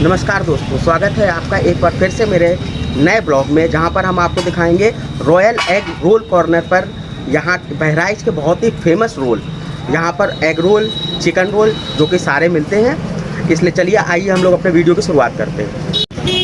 नमस्कार दोस्तों, स्वागत है आपका एक बार फिर से मेरे नए ब्लॉग में, जहां पर हम आपको दिखाएंगे रॉयल एग रोल कॉर्नर पर। यहां बहराइच के बहुत ही फेमस रोल, यहां पर एग रोल, चिकन रोल जो कि सारे मिलते हैं। इसलिए चलिए आइए हम लोग अपने वीडियो की शुरुआत करते हैं।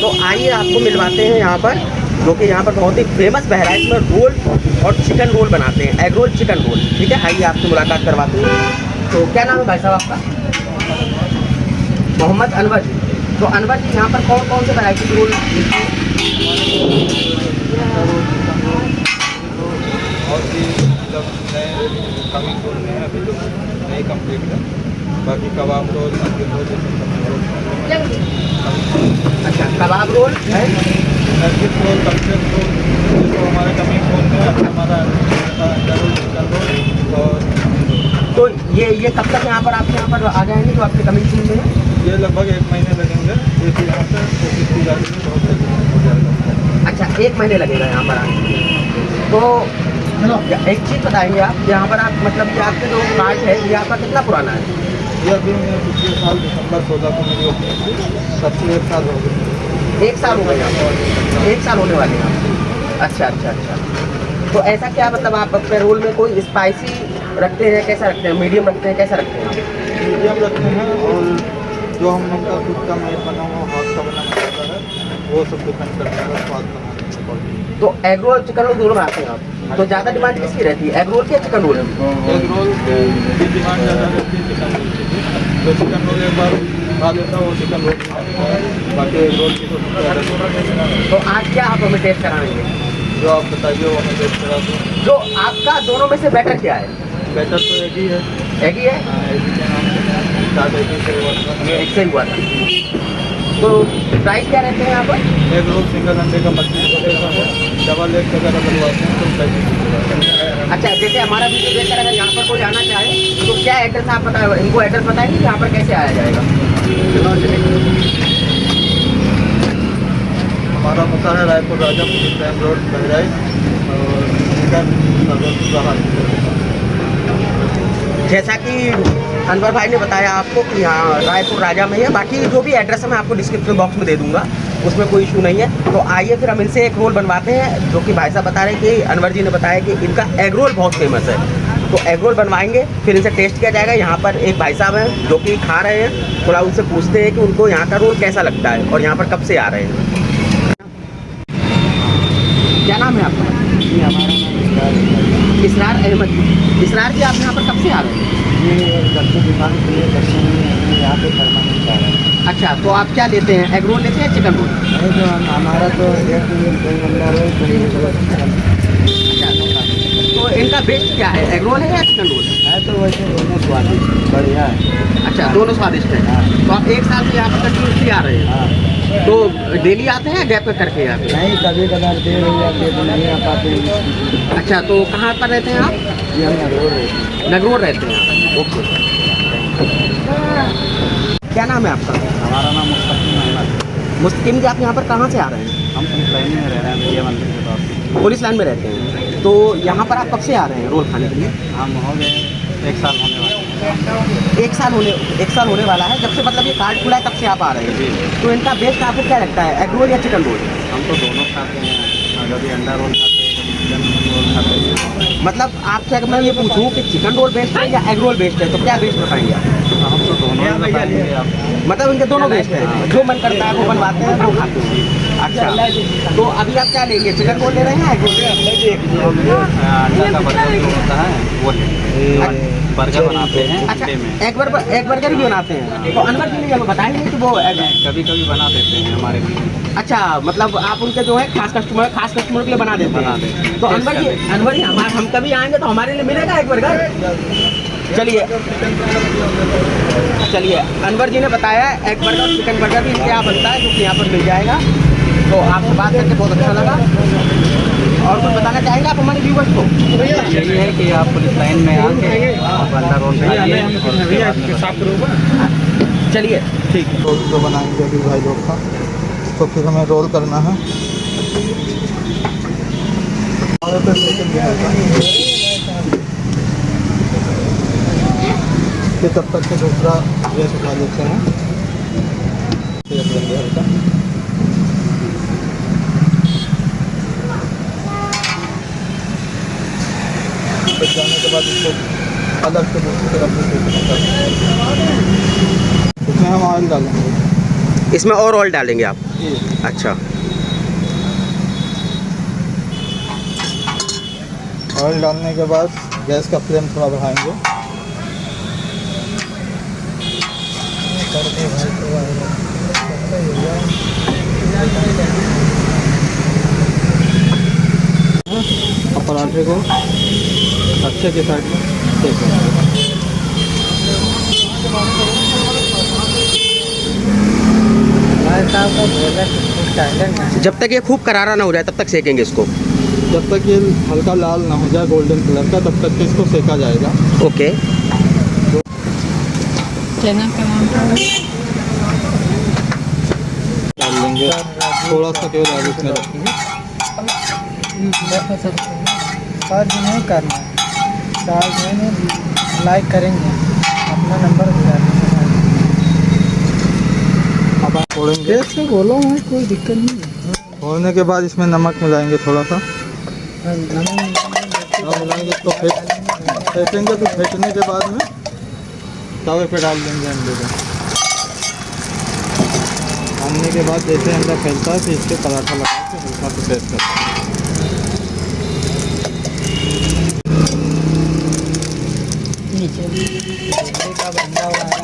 तो आइए आपको मिलवाते हैं यहाँ पर, जो कि यहाँ पर बहुत ही फेमस बहराइच में रोल और चिकन रोल बनाते हैं, एग रोल चिकन रोल। ठीक है, आइए आपसे मुलाकात करवाते हैं। तो क्या नाम है भाई साहब आपका? मोहम्मद अनवर जी। तो अनवर जी, यहाँ पर कौन कौन से वैरायटी के रोल मिलते हैं? और भी मतलब नए कमिंग रोल में है, अभी जो नए कंप्लीट है। बाकी कबाब रोल, नमकीन रोल, अच्छा, कबाब रोल है, नमकीन रोल, कमचन रोल, जो हमारे कमिंग रोल में है। हमारा अंडा रोल, चिकन रोल और तो ये कब तक यहाँ पर आपके यहाँ पर आ जाएंगे जो आपके कमिंग सून में है? ये लगभग 1 महीने लगेंगे। देखिए यहाँ पर कोशिश की जा रही है, बहुत जल्दी हो जाएगा। अच्छा, 1 महीने लगेगा यहाँ पर आने में। तो एक चीज़ बताएंगे आप, यहाँ पर आप मतलब कि आपके जो कार्ड है ये आपका कितना पुराना है? ये अभी मैं पिछले साल दिसंबर 16 को मेरी ओपनिंग थी, तब से 1 साल हो गए। 1 साल हो गया यहाँ पर, 1 साल होने वाले हैं। अच्छा अच्छा अच्छा। तो ऐसा क्या मतलब आप अपने रोल में कोई स्पाइसी रखते हैं, कैसा रखते हैं, मीडियम रखते हैं, कैसा रखते हैं? मीडियम रखते हैं, और जो हम लोग का खुद का मेड बना हुआ हाथ का बना मसाला है, वो सब डिपेंड करता है स्वाद बनाने के ऊपर। तो एग रोल चिकन रोल दोनों बनाते हैं आप? तो ज़्यादा डिमांड किसकी रहती है, एग रोल की या चिकन रोल? एग रोल की डिमांड ज़्यादा रहती है चिकन रोल की। जो चिकन रोल एक बार खा लेता है वो चिकन रोल नहीं खाता है। बाकी एग रोल की तो तो आज क्या आप हमें टेस्ट कराएंगे? जो आप बताइए वो हमें टेस्ट करा दो। जो आपका दोनों में से बेटर क्या है? बेटर तो एक ही है। एग ही है? एक ही के नाम से स्टार्ट एक ही से हुआ था। ये एक से ही हुआ था। तो प्राइस क्या रहते हैं यहाँ पर? एग रोल सिंगल अंडे का 25 रुपये का है। डबल एग अगर बनवाते हैं तो 35। अच्छा, जैसे हमारा वीडियो देखकर अगर यहाँ पर कोई आना चाहे तो क्या एड्रेस आप बताए, इनको एड्रेस बताएंगे कि यहाँ पर कैसे आया जाएगा? हमारा पता है रायपुर राजा पुलिस लाइन रोड, बहराइच, और जैसा कि अनवर भाई ने बताया आपको कि यहाँ रायपुर राजा में है। बाकी जो भी एड्रेस है मैं आपको डिस्क्रिप्शन बॉक्स में दे दूंगा, उसमें कोई इशू नहीं है। तो आइए फिर हम इनसे एक रोल बनवाते हैं, जो कि भाई साहब बता रहे हैं कि अनवर जी ने बताया कि इनका एग रोल बहुत फेमस है। तो एग रोल बनवाएंगे, फिर इनसे टेस्ट किया जाएगा। यहाँ पर एक भाई साहब हैं जो कि खा रहे हैं, थोड़ा उनसे पूछते हैं कि उनको यहाँ का रोल कैसा लगता है और यहाँ पर कब से आ रहे हैं। क्या नाम है आपका? हमारा नाम इसरार अहमद। इसरार जी, आप यहाँ पर कब से आ रहे हैं? ये दर्शन दुकान के लिए दर्शन यहाँ पे परमानेंट आ रहा है। अच्छा, तो आप क्या लेते हैं, एग रोल लेते हैं चिकन रोल? नहीं, जो हमारा तो तो इनका बेस्ट क्या है, एग रोल है या चिकन रोल है? तो वैसे दोनों स्वादिष्ट बढ़िया है। अच्छा, दोनों स्वादिष्ट हैं। तो आप 1 साल से यहाँ पर कंटिन्यूसली आ रहे हैं? हाँ। तो डेली आते हैं, गैप करके आते हैं? नहीं, कभी कभार देर हो जाती है तो नहीं आ पाते। अच्छा, तो कहाँ पर रहते हैं आप? ये हम नगरोड रहते हैं। नगरोड रहते हैं आप? ओके। क्या नाम है आपका? हमारा नाम मुस्तकीम अहमद। मुस्तकीम जी, आप यहाँ पर कहाँ से आ रहे हैं? हम पुलिस लाइन में रह रहे हैं, विजय मंदिर के पास। पुलिस लाइन में रहते हैं। तो यहाँ पर आप कब से आ रहे हैं रोल खाने के लिए? हम हो गए 1 साल होने वाले हैं। 1 साल होने वाला है। जब से मतलब ये कार्ड खुला है तब से आप आ रहे हैं। तो इनका बेस्ट आपको क्या लगता है, एग रोल या चिकन रोल? हम तो दोनों खाते हैं, कभी अंडा रोल खाते हैं, कभी चिकन रोल खाते हैं। मतलब आपसे अगर मैं ये पूछूं कि चिकन रोल बेस्ट है या एग रोल बेस्ट है, तो क्या बेस्ट बताएंगे आप? हम तो दोनों ही बताएंगे आपको। मतलब इनके दोनों बेस्ट है, जो मन करता है वो बनवाते हैं, वो खाते हैं। अच्छा, तो अभी आप क्या लेंगे, चिकन रोल ले रहे हैं, एग रोल ले रहे हैं? अंडा का बर्गर जो होता है वो लेंगे। बर्गर बनाते हैं अच्छा, अंडे में। एग बर्गर भी बनाते हैं। तो अनवर जी ने हमें बताएंगे कि वो कभी कभी बना देते हैं हमारे लिए। अच्छा, मतलब आप उनके जो है खास कस्टमर के लिए बना देते हैं। तो अनवर जी हम कभी आएंगे तो हमारे लिए मिलेगा एक बर्गर? चलिए, अनवर जी ने बताया एग बर्गर चिकन बर्गर भी इनके यहाँ बनता है, जो कि यहाँ पर मिल जाएगा। तो आपसे बात करके बहुत अच्छा लगा। और कुछ बताना चाहेंगे आप हमारे व्यूवर्स को? यही है कि आप पुलिस लाइन में आके अंडा रोल खाइए और चलिए, ठीक है। रोल तो बनाएंगे अभी भाई लोग का, तो फिर हमें रोल करना है। फिर तब तक के दूसरा ये सिखा देते हैं। सेक लेंगे हल्का। बच जाने के बाद इसको अलग से दूसरी तरफ से सेकना करते हैं। इसमें हम ऑयल डालेंगे। इसमें और ऑयल डालेंगे आप? जी। अच्छा। ऑयल डालने के बाद गैस का फ्लेम थोड़ा बढ़ाएंगे। और पराठे को अच्छे के साइड में सेक लेंगे। जब तक ये खूब करारा ना हो जाए तब तक सेकेंगे इसको? जब तक ये हल्का लाल ना हो जाए गोल्डन कलर का तब तक इसको सेका जाएगा। ओके। डाल लेंगे थोड़ा सा तेल आगे इसमें रखेंगे। चार्ज नहीं करना है, चार्ज नहीं लाइक करेंगे अपना नंबर अब आप छोड़ेंगे। से बोलो है, कोई दिक्कत नहीं है। छोड़ने के बाद इसमें नमक मिलाएंगे थोड़ा सा। मिलाएंगे इसको फेंटेंगे। तो फेंटने के बाद में तवे पे डाल देंगे अंडे को। डालने के बाद जैसे अंडा फैलता है तो इसके पराठा लगा के हल्का से प्रेस करते हैं। नीचे का बंदा हुआ है,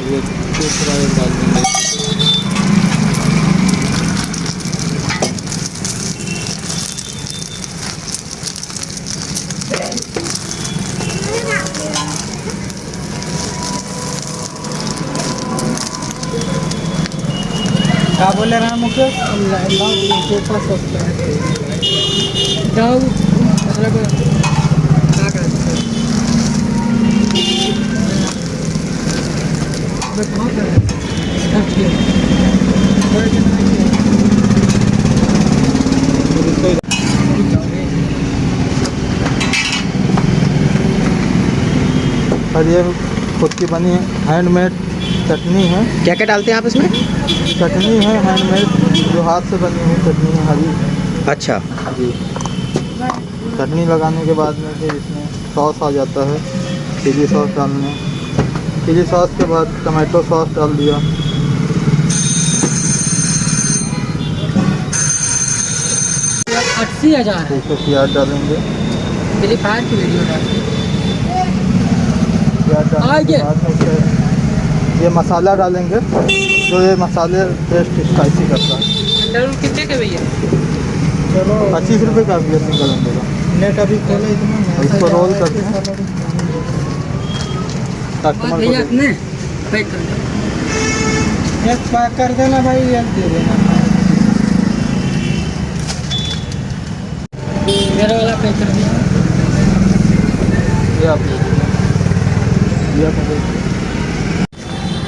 ये दूसरा एक डाल देंगे। क्या बोले रहा मुकेश? जाओ मतलब क्या करते और ये खुद की बनी हैंडमेड चटनी है। क्या क्या डालते हैं आप इसमें? चटनी है हैंडमेड, जो हाथ से बनी हुई चटनी है हरी। अच्छा जी। चटनी लगाने के बाद में फिर इसमें सॉस आ जाता है। चिली सॉस डालने, चिली सॉस के बाद टमाटो सॉस डाल दिया। 80,000 फिर इसमें प्याज डालेंगे। मेरी फायर की वीडियो डाली। प्याज डालने के बाद में फिर ये मसाला डालेंगे, जो ये मसाले टेस्ट स्पाइसी करता है। अंडा रोल कितने के भैया? चलो 25 रुपये का भी है सिंगल अंडे का। नेट अभी खोले इसको रोल करते हैं। कस्टमर को भैया अपने पैक कर दो, एक पैक कर देना भाई, एक दे देना। मेरा वाला पैक कर दिया। ये आप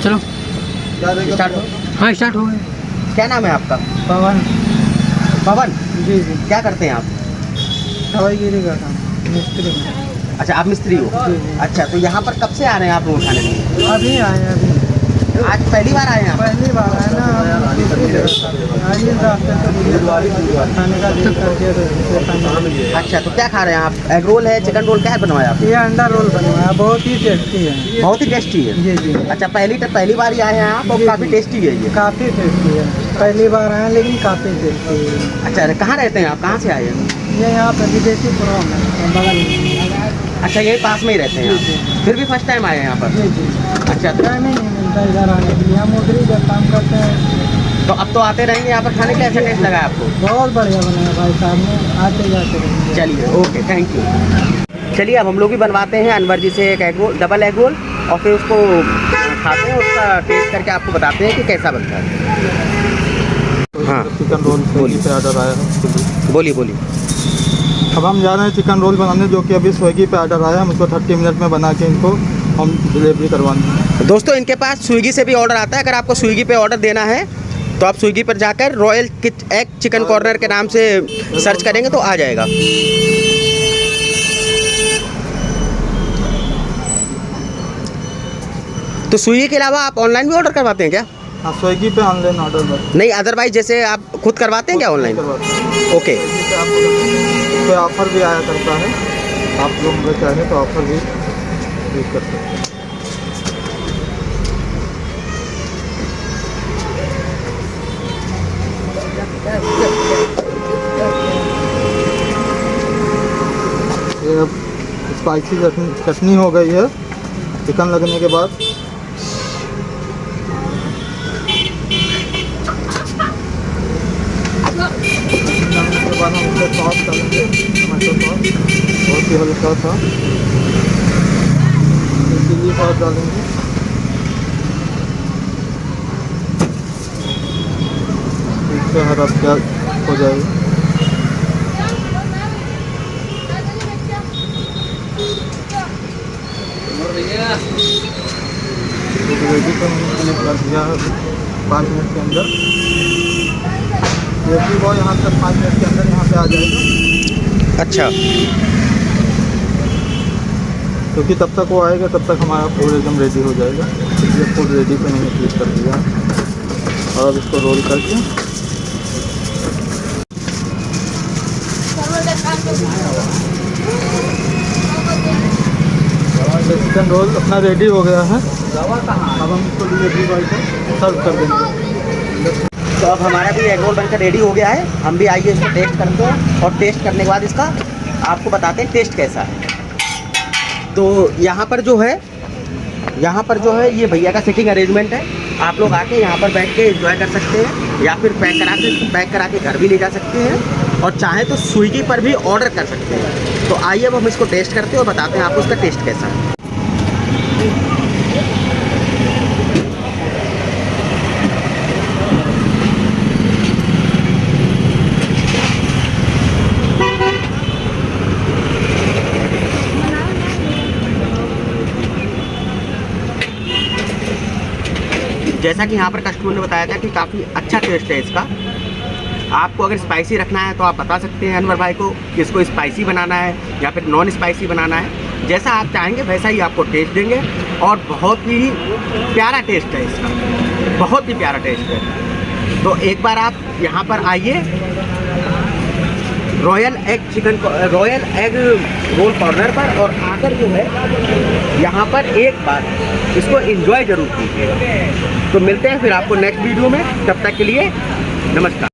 चलो स्टार्ट हो। हाँ स्टार्ट हो गए। क्या नाम है आपका? पवन। पवन। जी जी। क्या करते हैं आप? हवाईगिरी का काम, मिस्त्री में। अच्छा, आप मिस्त्री हो? जी जी। अच्छा, तो यहाँ पर कब से आ रहे हैं आप रोल खाने में? अभी आए अभी, आज पहली बार आए हैं आप? पहली बार आए ना। आइए रास्ते से खाने का दिल कर दिया तो इसे खाने। अच्छा, तो क्या खा रहे हैं आप? एग रोल है, चिकन रोल, क्या बनवाया आप? ये अंडा रोल बनवाया, बहुत ही टेस्टी है। बहुत ही टेस्टी है। जी जी। अच्छा, पहली बार ही आए हैं आप और जी, काफ़ी जी। टेस्टी है ये। काफ़ी टेस्टी है, पहली बार आए लेकिन काफ़ी टेस्टी है। अच्छा, कहाँ रहते हैं आप? कहाँ से आए हैं? ये यहाँ पर विदेशीपुरम है, बगल में। अच्छा, यही पास में ही रहते हैं जी, आप? जी। फिर भी फर्स्ट टाइम आए हैं यहाँ पर? जी जी। अच्छा, तो टाइम ही नहीं मिलता इधर आने के लिए, हम उधर जब काम करते हैं। अब तो आते रहेंगे यहाँ पर खाने के लिए। ऐसा टेस्ट लगा आपको? बहुत बढ़िया बनाया भाई साहब ने, आते जाते रहेंगे। चलिए, ओके, थैंक यू। चलिए, अब हम लोग भी बनवाते हैं अनवर जी से एक egg roll, double egg roll, और फिर उसको खाते हैं, उसका टेस्ट करके आपको बताते हैं कि कैसा बनता है। हाँ, चिकन रोल स्विगी पे ऑर्डर आया है। बोलिए बोलिए। अब हम जा रहे हैं चिकन रोल बनाने, जो कि अभी स्विगी पे ऑर्डर आया है। हम इसको 30 मिनट में बना के इनको हम डिलीवरी करवानी है। दोस्तों, इनके पास स्विगी से भी ऑर्डर आता है। अगर आपको स्विगी पे ऑर्डर देना है तो आप स्विगी पर जाकर रॉयल एग चिकन कॉर्नर के नाम से सर्च करेंगे तो आ जाएगा। तो स्विगी के अलावा आप ऑनलाइन भी ऑर्डर करवाते हैं क्या? हाँ, स्विगी पे ऑनलाइन ऑर्डर बस नहीं, अदरवाइज जैसे आप खुद करवाते हैं क्या ऑनलाइन? करवाते हैं। ओके। स्विगी पे आप कोई ऑफर भी आया करता है, आप लोग अगर चाहें तो ऑफर भी यूज कर सकते हैं। ये अब स्पाइसी चटनी हो गई है चिकन लगने के बाद। लगने के बाद हम इसमें सॉस डालेंगे, टमाटो सॉस बहुत ही हल्का सा, चिली सॉस डालेंगे, इससे हरा प्याज हो जाएगा। रेडी करने के लिए कर दिया है 5 मिनट के अंदर। डिलीवरी बॉय यहाँ तक 5 मिनट के अंदर यहाँ पे आ जाएगा। अच्छा, क्योंकि तब तक वो आएगा तब तक हमारा फूड एकदम रेडी हो जाएगा। इसलिए फूड रेडी पे मैंने क्लिक कर दिया और अब इसको रोल करके चिकन रोल अपना रेडी हो गया है। अब हम इसको डिलीवरी बॉय को सर्व कर देंगे। तो अब हमारा भी एग रोल बनकर रेडी हो गया है। हम भी आइए इसको टेस्ट करते हैं और टेस्ट करने के बाद इसका आपको बताते हैं टेस्ट कैसा है। तो यहाँ पर जो है ये भैया का सिटिंग अरेंजमेंट है। आप लोग आके यहाँ पर बैठ के एंजॉय कर सकते हैं या फिर पैक करा के घर भी ले जा सकते हैं और चाहे तो स्विगी पर भी ऑर्डर कर सकते हैं। तो आइए अब हम इसको टेस्ट करते हैं और बताते हैं आपको इसका टेस्ट कैसा है। जैसा कि यहाँ पर कस्टमर ने बताया था कि काफ़ी अच्छा टेस्ट है इसका। आपको अगर स्पाइसी रखना है तो आप बता सकते हैं अनवर भाई को कि इसको स्पाइसी बनाना है या फिर नॉन स्पाइसी बनाना है। जैसा आप चाहेंगे वैसा ही आपको टेस्ट देंगे और बहुत ही प्यारा टेस्ट है इसका, बहुत ही प्यारा टेस्ट है। तो एक बार आप यहाँ पर आइए रॉयल एग रोल कॉर्नर पर और आकर जो है यहाँ पर एक बार इसको एंजॉय ज़रूर कीजिएगा। तो मिलते हैं फिर आपको नेक्स्ट वीडियो में, तब तक के लिए नमस्कार।